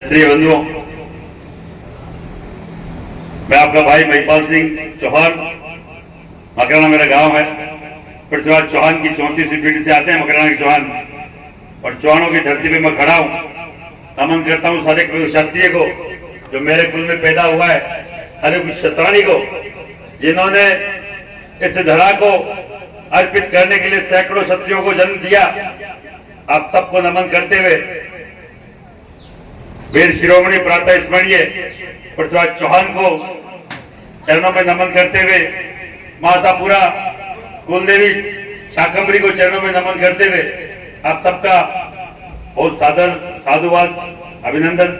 क्षत्रिय बंधुओं, मैं आपका भाई महिपाल सिंह चौहान। मकराना मेरा गांव है। पृथ्वीराज चौहान की 34वीं पीढ़ी से आते हैं मकराना के चौहान, और चौहानों की धरती पे मैं खड़ा हूं। नमन करता हूं सारे क्षत्रिय को जो मेरे कुल में पैदा हुआ है, हर एक क्षत्राणी को जिन्होंने इस धरा को अर्पित करने के लिए सैकड़ों क्षत्रियों को जन्म दिया। आप सबको नमन करते हुए वीर शिरोमणि प्रातः स्मरणीय पृथ्वीराज चौहान को चरणों में नमन करते हुए, महासापुरा कुलदेवी शाकंभरी को चरणों में नमन करते हुए आप सबका बहुत साधुवाद, अभिनंदन।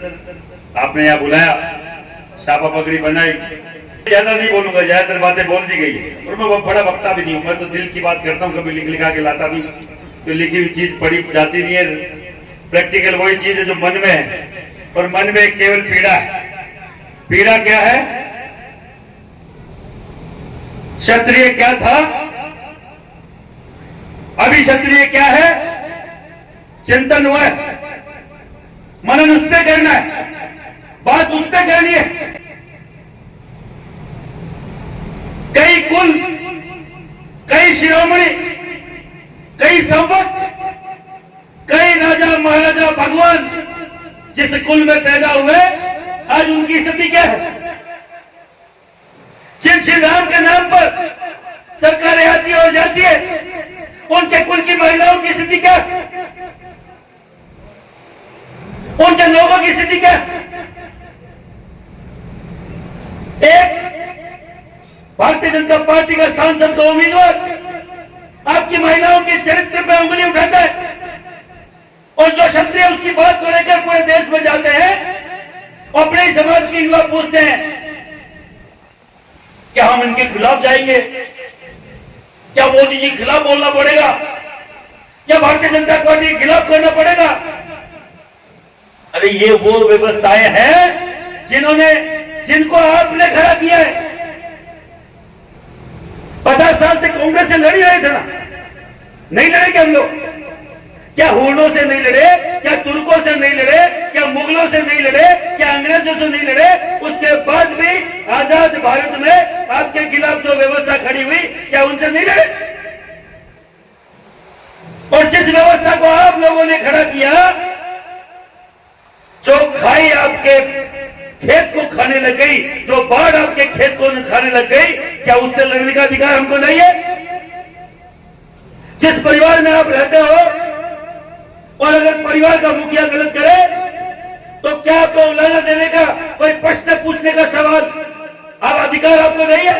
आपने यहाँ बुलाया, छापा पकड़ी बनाई। ज्यादा नहीं बोलूंगा, ज्यादातर बातें बोल दी गई और मैं बहुत बड़ा वक्ता भी नहीं हूँ। मैं तो दिल की बात करता हूँ, कभी लिख लिखा के लाता नहीं। तो लिखी हुई चीज पढ़ी जाती नहीं है। प्रैक्टिकल वही चीज है जो मन में है, और मन में केवल पीड़ा है। पीड़ा क्या है? क्षत्रिय क्या था, अभी क्षत्रिय क्या है, चिंतन हुआ है, मनन उस पे करना है, बात उस पे करनी है। कई कुल, कई शिरोमणि, कई संवत, कई राजा महाराजा भगवान जिस कुल में पैदा हुए, आज उनकी स्थिति क्या है? जिन श्री राम के नाम पर सरकारें आती और जाती है, उनके कुल की महिलाओं की स्थिति क्या है? उनके लोगों की स्थिति क्या है? एक भारतीय जनता पार्टी का सांसद का उम्मीदवार आपकी महिलाओं के चरित्र पर उंगली उठाता है, और जो क्षत्रिय उसकी बात को लेकर पूरे देश में जाते हैं, अपने ही समाज के युवा पूछते हैं क्या हम इनके खिलाफ जाएंगे? क्या मोदी जी के खिलाफ बोलना पड़ेगा? क्या भारतीय जनता पार्टी के खिलाफ करना पड़ेगा? अरे ये वो व्यवस्थाएं हैं जिनको आपने खड़ा किया है। 50 साल से कांग्रेस से लड़ रहे थे ना, नहीं लड़े क्या हम लोग? क्या हुर्णों से नहीं लड़े? क्या तुर्कों से नहीं लड़े? क्या मुगलों से नहीं लड़े? क्या अंग्रेजों से नहीं लड़े? उसके बाद भी आजाद भारत में आपके खिलाफ जो व्यवस्था खड़ी हुई, क्या उनसे नहीं लड़े? और जिस व्यवस्था को आप लोगों ने खड़ा किया, जो खाई आपके खेत को खाने लग गई, जो बाढ़ आपके खेत को खाने लग गई, क्या उससे लड़ने का अधिकार हमको नहीं है? जिस परिवार में आप रहते हो, और अगर परिवार का मुखिया गलत करे तो क्या आपको उलाना देने का, कोई प्रश्न पूछने का सवाल, अब अधिकार आपको नहीं है?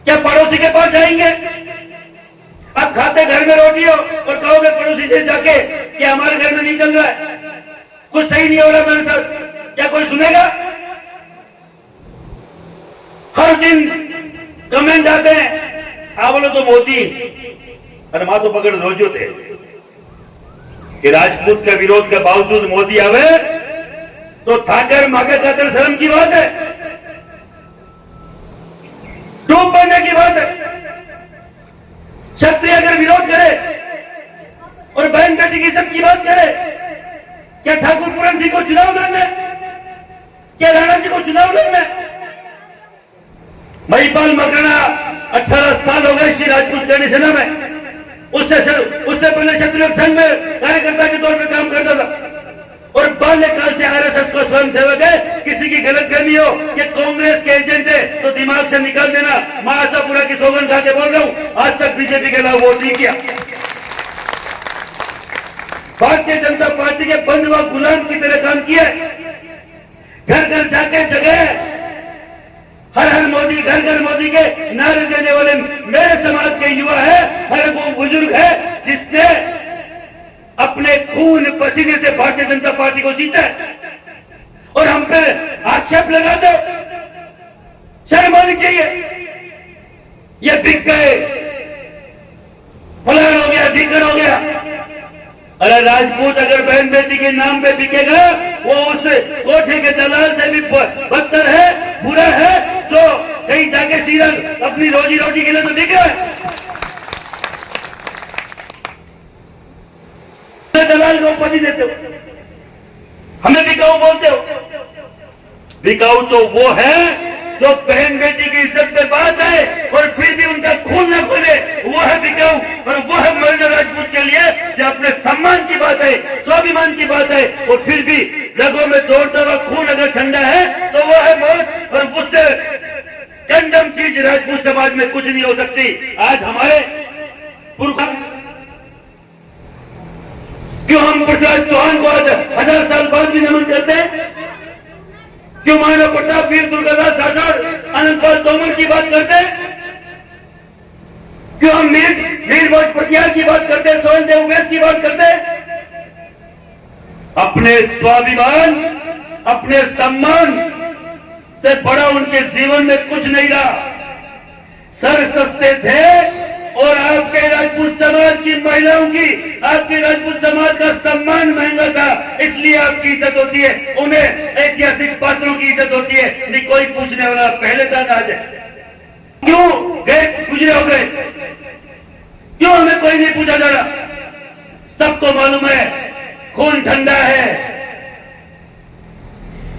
क्या पड़ोसी के पास जाएंगे? आप खाते घर में रोटी हो और कहोगे पड़ोसी से जाके कि हमारे घर में नहीं चल रहा है, कुछ सही नहीं हो रहा मेरे साथ, क्या कोई सुनेगा? हर दिन कमेंट आते हैं, आप बोलो तो मोदी, अरे माँ तो पकड़ रोजो थे कि राजपूत के विरोध के बावजूद मोदी आवे तो थाकर माके खातर शर्म की बात है, डूब बनने की बात है। क्षत्रिय अगर विरोध करे और बहन बेटी की सबकी बात करे, क्या ठाकुर पूरन सिंह को चुनाव लड़ना है? क्या राणा जी को चुनाव लड़ना है? महिपाल मकराना 18 साल हो गए श्री राजपूत करनी सेना में। उससे पहले क्षत्रिय संघ में कार्यकर्ता के तौर पर काम करता था, और बाल्यकाल से आरएसएस को स्वयं सेवक है। किसी की गलतफहमी हो कि कांग्रेस के एजेंट है तो दिमाग से निकाल देना। मैं आशापुरा की सौगंध खा के बोल रहा हूं, आज तक बीजेपी के खिलाफ वोट नहीं किया। भारतीय जनता पार्टी के बंधुआ गुलाम की तरह काम किया। घर घर जाके जगह हर हर मोदी, घर घर मोदी के नारे देने वाले मेरे समाज के युवा है, हर वो बुजुर्ग है जिसने अपने खून पसीने से भारतीय जनता पार्टी को जीता है, और हम पे आक्षेप लगा दो, शर्म आनी चाहिए। ये बिक गए, फलान हो गया, ढीकर हो गया। अरे राजपूत अगर बहन बेटी के नाम पे बिकेगा, वो उस कोठे के दलाल से भी बदतर है, बुरा है, जो कहीं जाके सीधा अपनी रोजी रोटी के लिए तो बिक रहा है। दलाल को पति देते हो। हमें बिकाऊ बोलते हो। बिकाऊ तो वो है जो बहन बेटी की इज्जत पे बात है और फिर भी उनका खून न खोले, वो है बिकाऊ। और वो है मौर्य राजपूत के लिए जो अपने सम्मान की बात है, स्वाभिमान की बात है, और फिर भी रगों में दौड़ता हुआ खून अगर ठंडा है तो वो है मौत। और उससे कंडम चीज राजपूत समाज में कुछ नहीं हो सकती। आज हमारे पुरखा क्यों हम पृथ्वीराज चौहान को आज 1000 साल बाद भी नमन करते हैं? क्यों महाराणा प्रताप, वीर दुर्गादास राठौर, अनंतपाल तोमर की बात करते हैं? क्यों हम वीर भोज पटियाल की बात करते हैं, सोहेल देव उमेश की बात करते हैं? अपने स्वाभिमान, अपने सम्मान से बड़ा उनके जीवन में कुछ नहीं रहा। सर सस्ते थे और आपके राजपूत समाज की महिलाओं की, आपके राजपूत समाज का सम्मान महंगा था, इसलिए आपकी इज्जत होती है। उन्हें ऐतिहासिक पात्रों की इज्जत होती है। नहीं कोई पूछने वाला पहले था ना। आज क्यों गए, गुजरे हो गए, क्यों हमें कोई नहीं पूछा जा रहा? सबको मालूम है खून ठंडा है,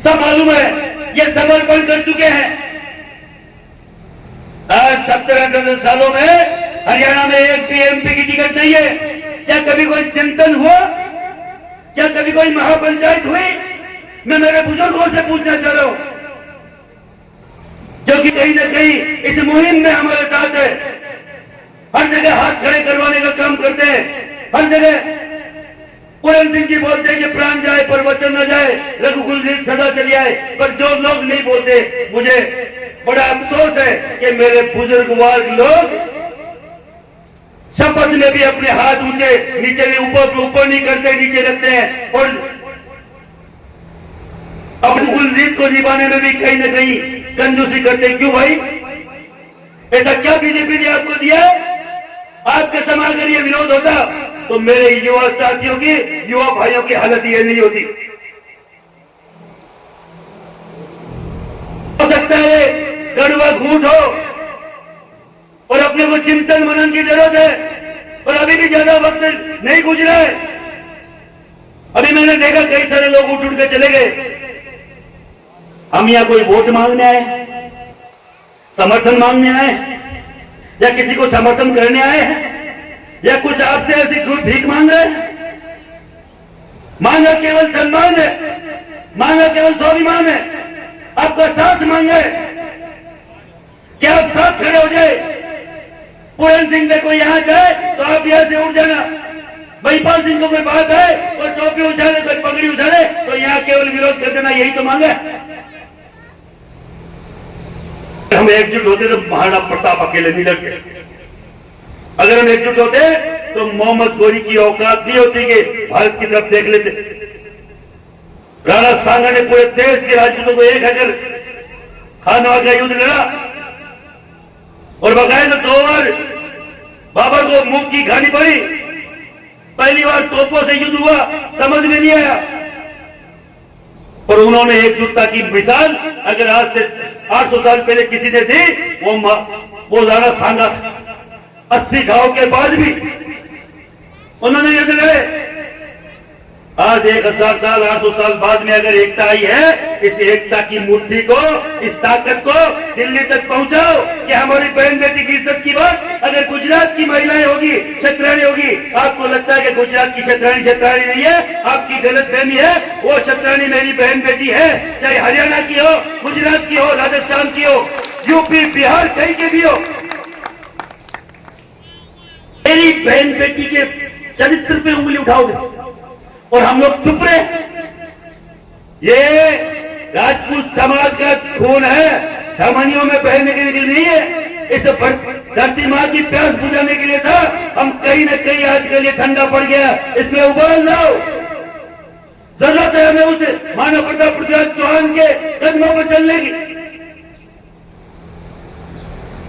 सब मालूम है, ये समर्पण कर चुके हैं। आज 17 सालों में हरियाणा में एक भी एमपी की टिकट नहीं है। क्या कभी कोई चिंतन हुआ? क्या कभी कोई महापंचायत हुई? मैं मेरे बुजुर्गों से पूछना चाह रहा हूं, जो कि कहीं ना कहीं इस मुहिम में हमारे साथ है। हर जगह हाथ खड़े करवाने का काम करते हैं। हर जगह पूरन सिंह जी बोलते हैं कि प्राण जाए पर वचन न जाए, रघुकुल रीत सदा चली आए। पर जो लोग नहीं बोलते, मुझे बड़ा अफसोस है कि मेरे बुजुर्गवार लोग शपथ में भी अपने हाथ ऊंचे नीचे ऊपर नहीं करते, नीचे रखते हैं। और अपनी कुल रीत को निभाने में भी कहीं ना कहीं कंजूसी करते हैं। क्यों भाई? ऐसा क्या बीजेपी ने आपको दिया? आपके समाज अगर ये विरोध होता तो मेरे युवा साथियों की, युवा भाइयों की हालत ये नहीं होती। हो सकता है कड़वा घूंट हो और अपने को चिंतन मनन की जरूरत है, और अभी भी ज्यादा वक्त नहीं गुजरा है। अभी मैंने देखा कई सारे लोग उठ उठ के चले गए। हम यहाँ कोई वोट मांगने आए, समर्थन मांगने आए, या किसी को समर्थन करने आए हैं, या कुछ आपसे ऐसी भीख मांग रहे हैं? मांगा केवल सम्मान है, मांगा केवल स्वाभिमान है, आपका साथ मांगा है। क्या आप साथ खड़े हो जाए? पूरन सिंह पे कोई यहां जाए तो आप यहां से उठ जाना। महिपाल सिंह को कोई बात है और टोपी उछाले, कोई पगड़ी उछाले तो यहां केवल विरोध कर देना, यही तो मांगा है। हम एकजुट होते तो महाराणा प्रताप अकेले नहीं लड़ते। अगर हम एकजुट होते तो मोहम्मद गोरी की औकात नहीं होती कि भारत की तरफ देख लेते। राणा सांगा ने पूरे देश के राजपूतों को एक होकर खानवा का युद्ध लड़ा, और बकायदा 2 बार बाबर को मुंह की खानी पड़ी। पहली बार तोपों से युद्ध हुआ, समझ में नहीं आया, पर उन्होंने एकजुटता की मिसाल अगर आज से 800 साल पहले किसी ने दी, वो राणा सांगा। 80 घाव के बाद भी उन्होंने युद्ध लड़े। आज 1000 साल 800 साल बाद में अगर एकता आई है, इस एकता की मूर्ति को, इस ताकत को दिल्ली तक पहुंचाओ कि हमारी बहन बेटी की इज्जत की बात अगर गुजरात की महिलाएं होगी, क्षत्राणी होगी। आपको लगता है कि गुजरात की क्षत्राणी नहीं है, आपकी गलतफहमी है। वो क्षत्राणी मेरी बहन बेटी है, चाहे हरियाणा की हो, गुजरात की हो, राजस्थान की हो, यूपी बिहार कहीं के भी हो। मेरी बहन बेटी के चरित्र पे उंगली उठाओगे और हम लोग चुप रहे? ये राजपूत समाज का खून है, धमनियों में बहने के लिए नहीं है। इस धरती माँ की प्यास बुझाने के लिए था। हम कहीं न कहीं आज के लिए ठंडा पड़ गया, इसमें उबाल लाओ। जरूरत है हमें उसे महाराणा प्रताप पृथ्वीराज चौहान के कदमों पर चलने की।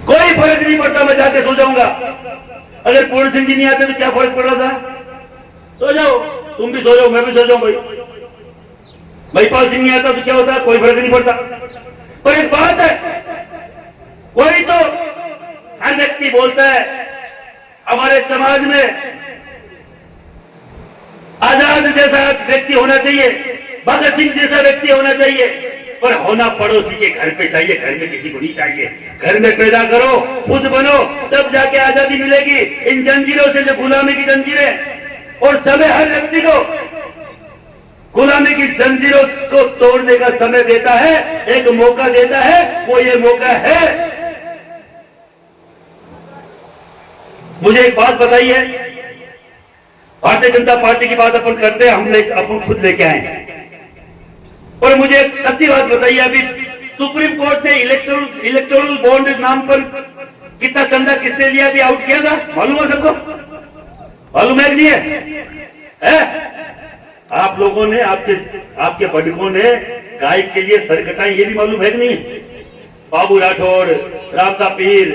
कोई फर्क नहीं पड़ता, मैं जाके सो जाऊंगा। अगर पूर्ण सिंह जी नहीं आते तो क्या फर्क पड़ रहा था? सो जाओ, तुम भी सो जाओ, मैं भी सो जाऊं। भाई महिपाल सिंह नहीं आता तो क्या होता? कोई फर्क नहीं पड़ता। पर एक बात है, कोई तो हर व्यक्ति बोलता है हमारे समाज में आजाद जैसा व्यक्ति होना चाहिए, भगत सिंह जैसा व्यक्ति होना चाहिए, पर होना पड़ोसी के घर पे चाहिए, घर में किसी को नहीं चाहिए। घर में पैदा करो, खुद बनो, तब जाके आजादी मिलेगी। इन जंजीरों से जो गुलामी की जंजीरें, और समय हर व्यक्ति को गुलामी की जंजीरों को तोड़ने का समय देता है, एक मौका देता है, वो ये मौका है। मुझे एक बात बताइए, भारतीय जनता पार्टी की बात अपन करते हैं, अपन खुद लेके आए, और मुझे एक सच्ची बात बताइए, अभी सुप्रीम कोर्ट ने इलेक्टोरल बॉन्ड नाम पर कितना चंदा किसने लिया अभी आउट किया था, मालूम है सबको? मालूम है नहीं है? आप लोगों ने, आपके बड़कों ने गाय के लिए सर कटाई, ये भी मालूम है कि नहीं? बाबू राठौर, रामसा पीर,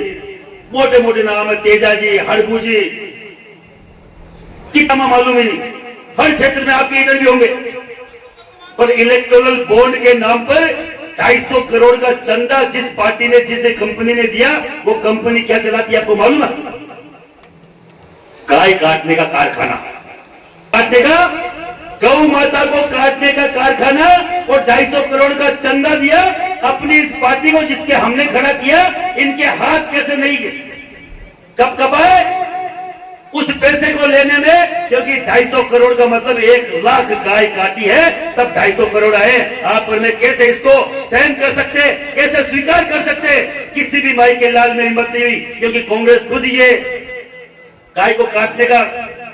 मोटे मोटे नाम है, तेजाजी, हड़बू जी, कितना मालूम ही नहीं। हर क्षेत्र में आपके इधर भी होंगे, पर इलेक्टोरल बॉन्ड के नाम पर 250 करोड़ का चंदा जिस पार्टी ने, जिस कंपनी ने दिया, वो कंपनी क्या चलाती है आपको मालूम है? गाय काटने का कारखाना, काटने का, गौ माता को काटने का कारखाना, और 250 करोड़ का चंदा दिया अपनी इस पार्टी को जिसके हमने खड़ा किया। इनके हाथ कैसे नहीं कब कपाए उस पैसे को लेने में, क्योंकि 250 करोड़ का मतलब 1 लाख गाय काटी है, तब 250 करोड़ आए। आप और मैं कैसे इसको सहन कर सकते, कैसे स्वीकार कर सकते? किसी भी माई के लाल में हिम्मत नहीं हुई, क्योंकि कांग्रेस खुद ये गाय को काटने का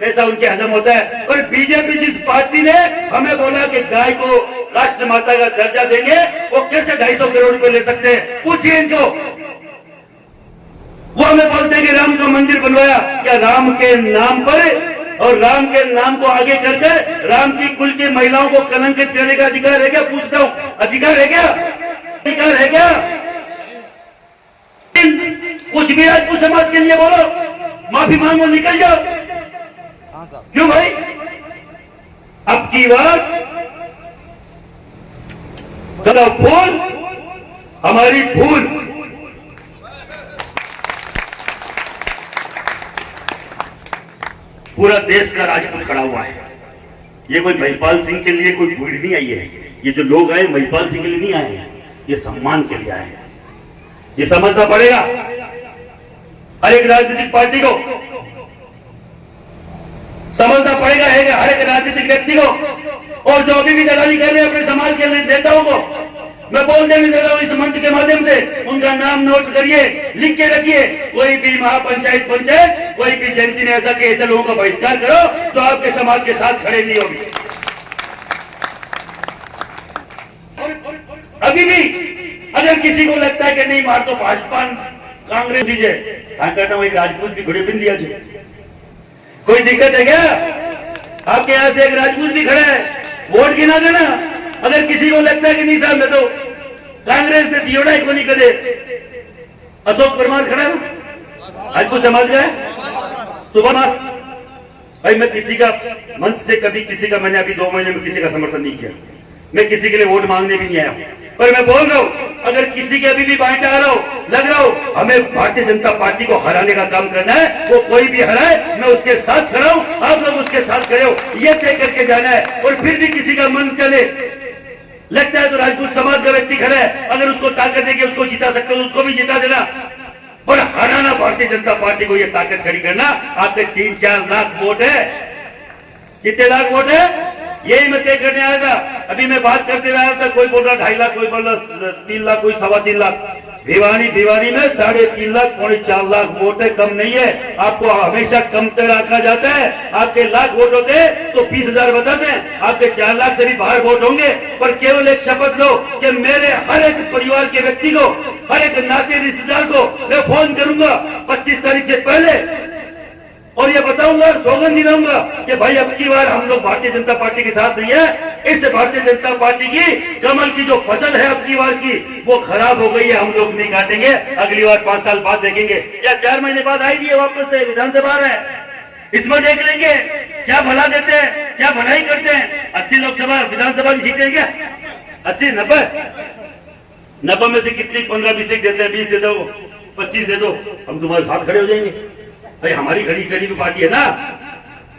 पैसा उनके हजम होता है। और बीजेपी जिस पार्टी ने हमें बोला कि गाय को राष्ट्र माता का दर्जा देंगे, वो कैसे 250 करोड़ रुपए ले सकते हैं? पूछिए इनको। वो हमें बोलते हैं कि राम का मंदिर बनवाया, क्या राम के नाम पर, और राम के नाम को आगे करके राम की कुल की महिलाओं को कलंकित करने का अधिकार है क्या? पूछता हूं, अधिकार है क्या? अधिकार है क्या? कुछ भी राजपूत समाज के लिए बोलो, माफी मांगो, निकल जाओ। क्यों भाई? अब की बात कदा फूल हमारी फूल। पूरा देश का राजपूत खड़ा हुआ है। ये कोई महिपाल सिंह के लिए कोई भीड़ नहीं आई है। ये जो लोग आए महिपाल सिंह के लिए नहीं आए हैं, ये सम्मान के लिए आए हैं। ये समझना पड़ेगा हर एक राजनीतिक पार्टी को, समझना पड़ेगा है हर एक राजनीतिक व्यक्ति को। और जो अभी भी दलाली कर रहे हैं अपने समाज के नेताओं को, मैं बोल देने जा रहा हूं इस मंच के माध्यम से, उनका नाम नोट करिए, लिख के रखिए। कोई भी महापंचायत पंचायत, कोई भी जयंती में ऐसा कि ऐसे लोगों का बहिष्कार करो जो आपके समाज के साथ खड़े नहीं होंगे। अभी भी अगर किसी को लगता है कि नहीं मार तो भाजपा कांग्रेस दीजिए, कहता हूं एक राजपूत भी घोड़े पिन दिया जाए, कोई दिक्कत है क्या? आपके यहां से एक राजपूत भी खड़ा है, वोट गिना देना। अगर किसी को लगता है कि नहीं साहब मैं तो कांग्रेस ने दियोड़ा ही को नहीं करे, अशोक परमार खड़ा है, राजपूत समाज का है, सुबह भाई मैं किसी का मंच से कभी किसी का, मैंने अभी 2 महीने में किसी का समर्थन नहीं किया, मैं किसी के लिए वोट मांगने भी नहीं आया। पर मैं बोल रहा हूं अगर किसी के अभी भी बाइट आ रहा हो, लग रहा हो हमें भारतीय जनता पार्टी को हराने का काम करना है, वो कोई भी हराए मैं उसके साथ खड़ा हूं, आप लोग उसके साथ खड़े हो, ये तय करके जाना है। और फिर भी किसी का मन चले, लगता है तो राजपूत समाज का व्यक्ति खड़ा है, अगर उसको ताकत देके उसको जिता सकते हो उसको भी जिता देना। पर हराना भारतीय जनता पार्टी को, ये ताकत खड़ी करना। आपके 3-4 लाख वोट है, कितने लाख वोट है यही मैं तय करने आया था। अभी मैं बात करते हुए आया था, कोई बोल रहा 2.5 लाख, कोई बोल रहा 3 लाख, कोई 3.25 लाख। भिवानी में 3.5 लाख, 4 लाख वोट है, कम नहीं है। आपको हमेशा कम तक रखा जाता है। आपके लाख वोट होते तो 20,000 बताते हैं, आपके 4 लाख से भी बाहर वोट होंगे। पर केवल एक शपथ लो कि मेरे हर एक परिवार के व्यक्ति को, हर एक नाते रिश्तेदार को मैं फोन करूंगा 25 तारीख से पहले, और ये बताऊंगा, सौगंध दिलाऊंगा कि भाई अब की बार हम लोग भारतीय जनता पार्टी के साथ नहीं है। इस भारतीय जनता पार्टी की कमल की जो फसल है अब की बार की, वो खराब हो गई है, हम लोग नहीं काटेंगे। अगली बार 5 साल बाद देखेंगे, या 4 महीने बाद आएगी वापस से विधानसभा है, इसमें देख लेंगे क्या भला देते हैं, क्या भलाई करते हैं। 80 लोकसभा विधानसभा की सीटें क्या 80, 90 में से कितनी 15-20 सीट देते हैं, 20 दे दो, 25 दे दो, हम तुम्हारे साथ खड़े हो जाएंगे। भाई हमारी गरीबी पार्टी है ना,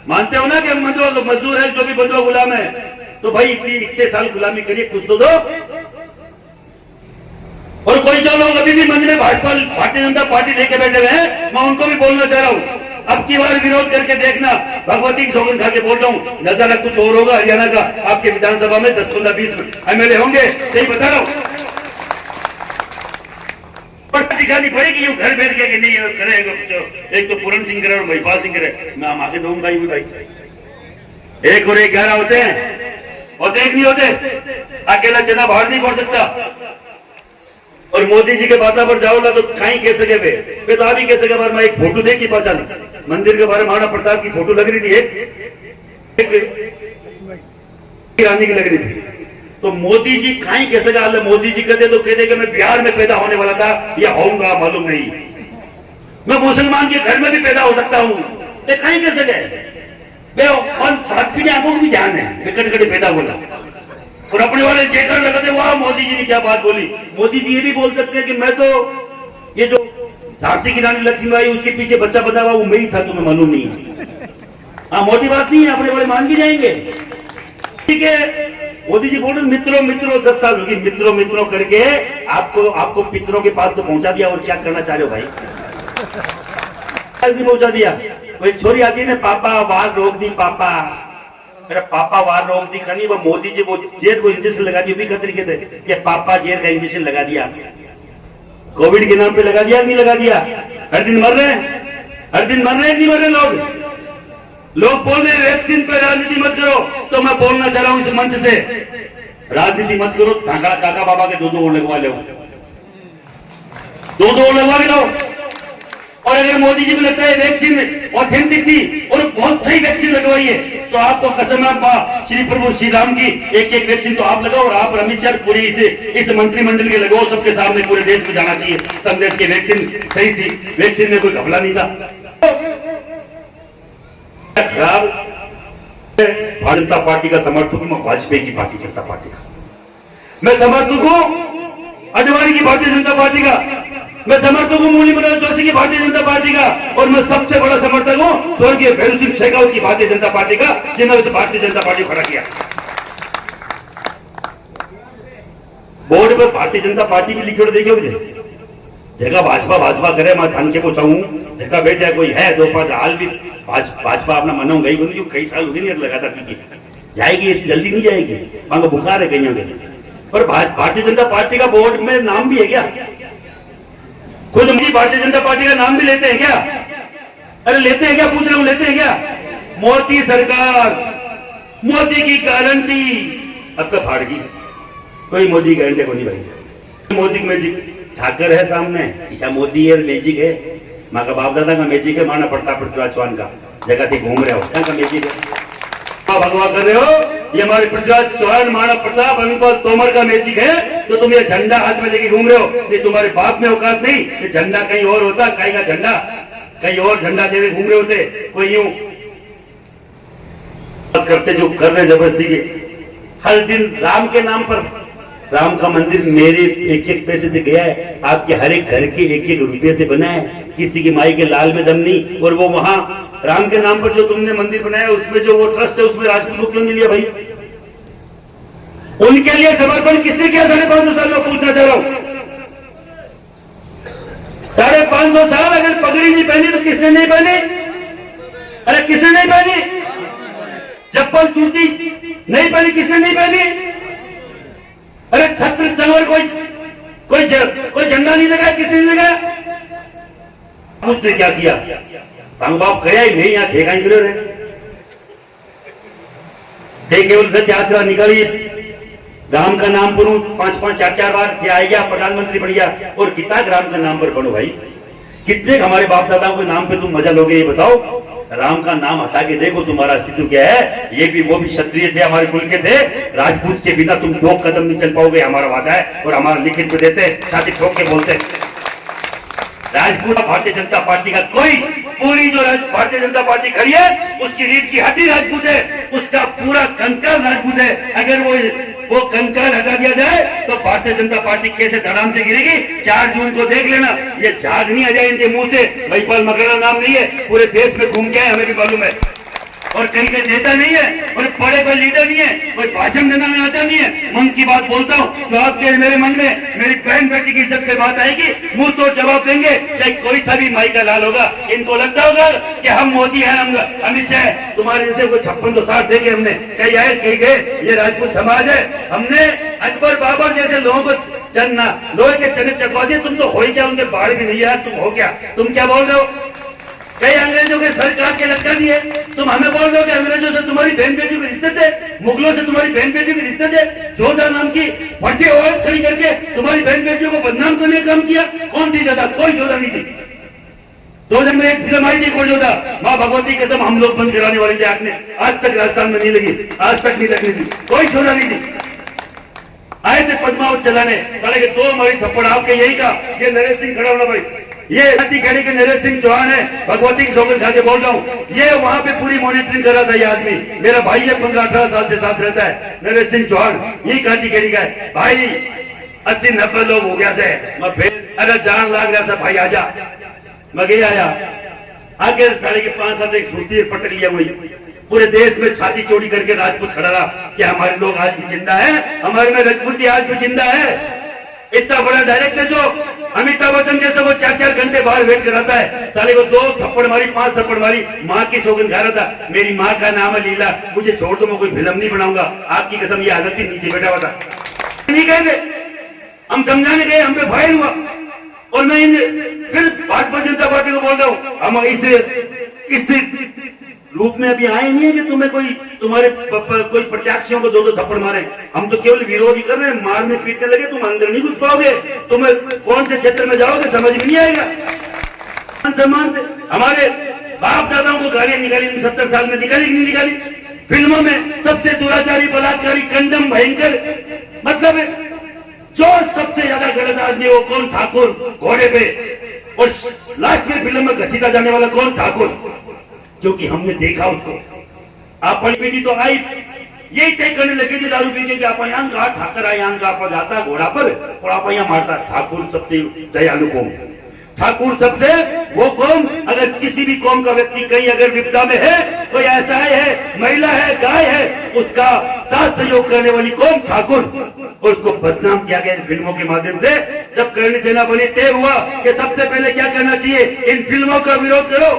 मानते हो ना कि हम मजदूर है, जो भी बंधुआ गुलाम है, तो भाई इतने साल गुलामी करिए, कुछ तो दो। और कोई जो लोग अभी भी मन में भाजपा भारतीय जनता पार्टी लेके बैठे हुए हैं, मैं उनको भी बोलना चाह रहा हूं, अब की बार विरोध करके देखना, भगवती की सौगंध खा के बोल रहा हूं, नजारा कुछ और होगा हरियाणा का। आपके विधानसभा में 10, 15, 20 MLA होंगे, यही बता रहा हूं। दिखानी पड़ेगी यूं घर बैठ के कि नहीं करेगा कुछ। एक तो पूरन सिंह करे और महिपाल सिंह करे, मैं हम आगे दूंगा ही भाई। 1 और 1 11 होते हैं और 1 नहीं होते। अकेला चना बाहर नहीं पड़ सकता। और मोदी जी के बात पर जाओ ना तो कहीं कह सके वे तो आप ही कह सके। मैं एक फोटो देखी पहचान, मंदिर के बारे में महाराणा प्रताप की फोटो लग रही थी, एक रानी की लग रही थी। तो मोदी जी कहीं कह सके, मोदी जी कहते तो कहते कि मैं बिहार में पैदा होने वाला था या होऊंगा मालूम नहीं, मैं मुसलमान के घर में भी पैदा हो सकता हूं, ये कहीं कह सके। और साथ भी आंखों को भी ध्यान है, मैं कड़कड़े पैदा बोला और अपने वाले जेकर लगाते, वाह मोदी जी ने क्या बात बोली। मोदी जी ये भी बोल सकते हैं कि मैं तो ये जो झांसी की रानी लक्ष्मीबाई उसके पीछे बच्चा बना हुआ वो मैं ही था, तुम्हें मालूम नहीं है। हाँ मोदी बात नहीं है, अपने वाले मान भी जाएंगे। ठीक है, मोदी जी बोल रहे मित्रों मित्रों 10 साल होगी, मित्रों मित्रों करके आपको पितरों के पास तो पहुंचा दिया। और क्या करना चाह रहे हो भाई, पहुंचा दिया। कोई छोरी आती है ना, पापा वार रोक दी, पापा मेरा पापा वार रोक दी करनी, वो मोदी जी वो जेल को इंजेक्शन लगा दिया भी खतरे के थे कि पापा जेल का इंजेक्शन लगा दिया, कोविड के नाम पे लगा दिया नहीं लगा दिया। हर दिन मर रहे हैं, हर दिन मर रहे हैं, नहीं मर रहे लोग बोल रहे वैक्सीन पे राजनीति मत करो। तो मैं बोलना चाह रहा हूं इस मंच से, राजनीति मत करो, धाकड़ा काका बाबा के 2 और लगवा लो, 2 और लगवा के लाओ। और अगर मोदी जी को लगता है वैक्सीन ऑथेंटिक थी और बहुत सही वैक्सीन लगवाई है, तो आपको कसम है श्री प्रभु श्री राम की, एक वैक्सीन तो आप लगाओ और आप अमित शाह पूरी इस मंत्रिमंडल के लगाओ, सबके सामने पूरे देश में जाना चाहिए संदेश की वैक्सीन सही थी, वैक्सीन में कोई घपला नहीं था। खराब भारतीय जनता पार्टी का समर्थक हूं, मैं वाजपेयी की भारतीय जनता पार्टी का मैं समर्थक हूं, अडवाणी की भारतीय जनता पार्टी का मैं समर्थक हूं, मुरली मनोहर जोशी की भारतीय जनता पार्टी का, और मैं सबसे बड़ा समर्थक हूं स्वर्गीय भैरू सिंह शेखावत की भारतीय जनता पार्टी का, जिन्होंने उस भारतीय जनता पार्टी को खड़ा किया। बोर्ड पर भारतीय जनता पार्टी भी लिखे देखिए, जगह भाजपा करे, मैं धन के पहुंचाऊं, जगह बैठे कोई है 2 5 हाल भी भाजपा अपना मनो गई बंदी, कई साल हुए नहीं लगातार की जाएगी, ऐसी जल्दी नहीं जाएगी, वहां बुखार है कहीं पर। भारतीय जनता पार्टी का बोर्ड में नाम भी है क्या? खुद मुझे भारतीय जनता पार्टी का नाम भी लेते हैं क्या? अरे लेते हैं क्या, पूछ रहा हूं, लेते हैं क्या? मोदी सरकार, मोदी की गारंटी, अब का फाड़ की कोई मोदी गारंटी को नहीं भाई। मोदी की मैजिक ठाकर है सामने, ईशा मोदी है, मैजिक है, माँ का बाप दादा का मैजिक है, माना पड़ता पृथ्वीराज चौहान का जगह थी घूम रहे हो क्या का मैजिक है, भगवा कर रहे हो। ये हमारे पृथ्वीराज चौहान माना प्रताप अनुपल तोमर का मैजिक है, तो तुम ये झंडा हाथ में लेके घूम रहे हो। ये तुम्हारे बाप में औकात नहीं, ये झंडा कहीं और होता, कहीं का झंडा कहीं और झंडा लेके घूम रहे होते। कोई यूं करते जो कर रहे जबरदस्ती के, हर दिन राम के नाम पर, राम का मंदिर मेरे 1-1 पैसे से गया है, आपके हर एक घर के 1-1 रुपये से बना है, किसी की माई के लाल में दम नहीं। और वो वहां राम के नाम पर जो तुमने मंदिर बनाया उसमें जो वो ट्रस्ट है उसमें राजपूत को क्यों नहीं लिया भाई? उनके लिए समर्पण किसने किया 550 साल में, पूछना चाह रहा हूं। 550 साल अगर पगड़ी नहीं पहनी तो किसने नहीं पहनी? अरे किसने नहीं पहनी? चप्पल जूती नहीं पहनी, किसने नहीं पहनी? अरे छत्र चंवर कोई झंडा नहीं लगाया, किसने नहीं लगाया? उसने क्या किया? तंग बाप गया ही नहीं, यहाँ ठेका निकले रहे थे, केवल रथ यात्रा निकाली, राम का नाम बनू 5-5 4-4 बार क्या आएगा, प्रधानमंत्री बन गया। और कितना राम का नाम पर बनो भाई? कितने हमारे बाप दादाओं के नाम पे तुम मजा लोगे, ये बताओ। राम का नाम हटा के देखो तुम्हारा अस्तित्व क्या है। ये भी वो भी क्षत्रिय थे, हमारे कुल के थे, राजपूत के बिना तुम 2 कदम नहीं चल पाओगे, हमारा वादा है। और हमारा लिखित पे देते, छाती ठोक के बोलते, राजपूत भारतीय जनता पार्टी का कोई, पूरी जो भारतीय जनता पार्टी खड़ी है उसकी रीढ़ की हड्डी राजपूत है, उसका पूरा कंकाल राजपूत है। अगर वो कंकाल हटा दिया जाए तो भारतीय जनता पार्टी कैसे धड़ाम से गिरेगी, 4 जून को देख लेना। ये झाग नहीं आ जाए इनके मुंह से, महिपाल मकड़ा नाम नहीं है, पूरे देश में घूम के आए, हमें भी मालूम है। और कहीं का नेता नहीं है और बड़े कोई लीडर नहीं है, कोई भाषण देना में आता नहीं है। मन की बात बोलता हूँ, जो आपके मेरे मन में मेरी बहन बेटी की इज्जत पे बात आएगी, मुंह तो जवाब देंगे, चाहे कोई सा भी माई का लाल होगा। इनको लगता होगा कि हम मोदी हैं, हम अमित शाह है, तुम्हारे जैसे को 56 देंगे हमने, कहीं आए कहीं गए, ये राजपूत समाज है। हमने अकबर बाबर जैसे लोगों को चन्ना लोहे के चने चकवा दिए। तुम तो हो ही क्या, उनके बाढ़ भी नहीं यार, तुम हो क्या, तुम क्या बोल रहे हो? कई अंग्रेजों के सर काट के लटका दिए, तुम हमें बोल रहे हो कि अंग्रेजों से तुम्हारी बहन बेटी के रिश्ते थे, मुगलों से तुम्हारी बहन बेटी के रिश्ते थे। जोधा नाम की फर्जी औरत खड़ी करके तुम्हारी बहन बेटियों को बदनाम करने का काम किया। कौन थी जोधा? कोई जोधा नहीं थी। 2000 में एक फिल्म आई थी कोई जोधा, माँ भगवती कसम हम लोग बंद कराने वाले थे, आपने आज तक राजस्थान में नहीं लगी, आज तक नहीं लगनी थी, कोई जोधा नहीं थी। आए थे पद्मावत चलाने, साले के 2 मारी थप्पड़ आपके यही का। ये नरेश सिंह खड़ा होना भाई, ये खेड़ी के नरेश सिंह चौहान है, भगवती की सौगंध खा के बोल रहा हूँ। ये वहां पे पूरी मॉनिटरिंग कर रहा था, ये आदमी मेरा भाई है, 15-18 साल से साथ रहता है, नरेश सिंह चौहान, ये कांटी खेड़ी का है भाई। 80-90 लोग हो गया से, मैं फिर अरे जान लाग रहा था भाई, आजा मैं गया आया आगे 5.5 एक सूती पटक लिया हुई, पूरे देश में छाती चोरी करके राजपूत खड़ा रहा कि हमारे लोग आज भी जिंदा है, हमारे में राजपूती आज भी जिंदा है। इतना बड़ा डायरेक्टर जो अमिताभ बच्चन जैसे वो 4-4 घंटे बाहर वेट कराता है, साले को 2 थप्पड़ मारी, 5 थप्पड़ मारी, माँ की सौगंध खा रहा था। मेरी माँ का नाम है लीला, मुझे छोड़ दो, मैं कोई फिल्म नहीं बनाऊंगा, आपकी कसम। ये हालत थी, नीचे बैठा हुआ था, नहीं कहेंगे हम समझाने गए, हम पे फायर हुआ। और मैं फिर भाजपा जनता पार्टी को बोल रहा हूँ, हम इस रूप में अभी आए नहीं है कि तुम्हें कोई तुम्हारे कोई प्रत्याशियों को 2-2 थप्पड़ मारे। हम तो केवल विरोध ही कर रहे हैं, मारने पीटने लगे, तुम अंदर नहीं घुस पाओगे, तुम्हें कौन से क्षेत्र में जाओगे समझ में नहीं आएगा। सम्मान से हमारे बाप दादाओं को गालियां निकाली, 70 साल में निकाली नहीं निकाली? फिल्मों में सबसे दुराचारी, बलात्कारी, कंडम, भयंकर, मतलब जो सबसे ज्यादा गलत आदमी वो कौन? ठाकुर घोड़े पे, और लास्ट में फिल्म में घसीटा जाने वाला कौन? ठाकुर, क्योंकि हमने देखा उसको। आप पढ़ी बेटी तो आई यही तय करने लगे थे दारू पी के कि आप यहाँ कहा ठाकर आए, यहाँ कहा जाता घोड़ा पर और आप यहाँ मारता। ठाकुर सबसे दयालु कौम, ठाकुर सबसे वो कौम, अगर किसी भी कौम का व्यक्ति कहीं अगर विपदा में है, कोई ऐसा है, महिला है, गाय है, उसका साथ सहयोग करने वाली कौम ठाकुर। और उसको बदनाम किया गया इन फिल्मों के माध्यम से। जब करणी सेना बनी तय हुआ कि सबसे पहले क्या करना चाहिए, इन फिल्मों का विरोध करो,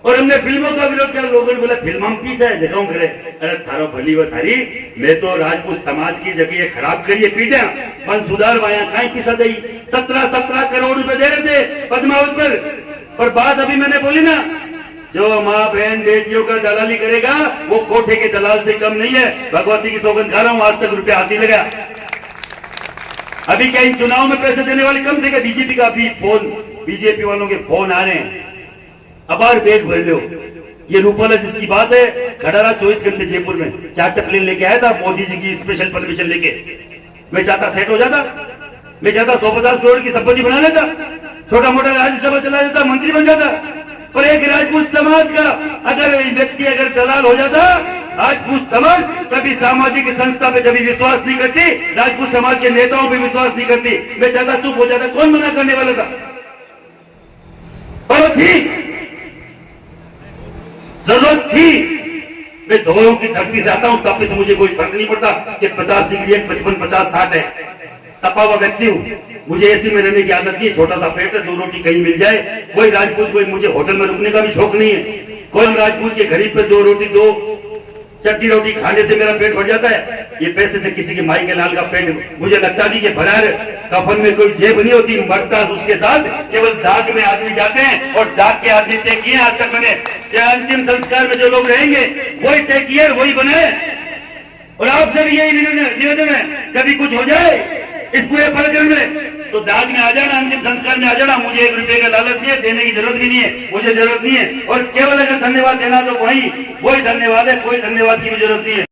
और हमने फिल्मों का विरोध किया। लोगों ने बोला फिल्म हम पीसा है जगह करे, अरे थारो भली व थारी, मैं तो राजपूत समाज की जगह खराब करिए पीटे बन सुधार वाया कहीं पीसा दई। 17 करोड़ रुपए दे रहे थे पद्मावत पर बात अभी मैंने बोली ना, जो माँ बहन बेटियों का दलाली करेगा वो कोठे के दलाल से कम नहीं है। भगवती की सौगंध खा रहा हूं, आज तक रुपया हाथ नहीं लगा। अभी क्या इन चुनाव में पैसे देने वाले कम थे क्या? बीजेपी का अभी फोन, बीजेपी वालों के फोन आ रहे हैं, अबार बैग भर लो। ये रूपाला जिसकी बात है, खड़ा रहा 24 घंटे जयपुर में, 4 प्लेन लेके आया था मोदी जी की स्पेशल परमिशन लेके। मैं चाहता सेट हो जाता, मैं चाहता 150 करोड़ की संपत्ति बना लेता, छोटा मोटा राज्यसभा चला जाता, मंत्री बन जाता। पर एक राजपूत समाज का अगर व्यक्ति अगर दलाल हो जाता, राजपूत समाज कभी सामाजिक संस्था पे कभी विश्वास नहीं करती, राजपूत समाज के नेताओं पे विश्वास नहीं करती। मैं चाहता चुप हो जाता, कौन मना करने वाला था? पर जरूरत थी। मैं धोरों की धरती से आता हूं, तब से मुझे कोई फर्क नहीं पड़ता कि 50 डिग्री है, 55, 50, 60 है, तपा हुआ व्यक्ति हूं। मुझे एसी में रहने की आदत नहीं है, छोटा सा पेट है, 2 रोटी कहीं मिल जाए। कोई राजपूत कोई मुझे होटल में रुकने का भी शौक नहीं है। कोई राजपूत के गरीब पे 2 रोटी 2 चट्टी रोटी खाने से मेरा पेट भर जाता है। ये पैसे से किसी के माई के लाल का पेट मुझे लगता नहीं कि भरा है। कफन में कोई जेब नहीं होती, मरता उसके साथ केवल दाग में आदमी जाते हैं, और दाग के आदमी तय किए आज तक मैंने। अंतिम संस्कार में जो लोग रहेंगे वही तय किए, वही बने। और आपसे भी यही निवेदन है, कभी कुछ हो जाए इस पूरे प्रकरण में तो दाग में आ जाना, अंतिम संस्कार में आ जाना। मुझे 1 रुपए का लालच नहीं है, देने की जरूरत भी नहीं है, मुझे जरूरत नहीं है। और केवल अगर धन्यवाद देना तो वही धन्यवाद है, कोई धन्यवाद की भी जरूरत नहीं है।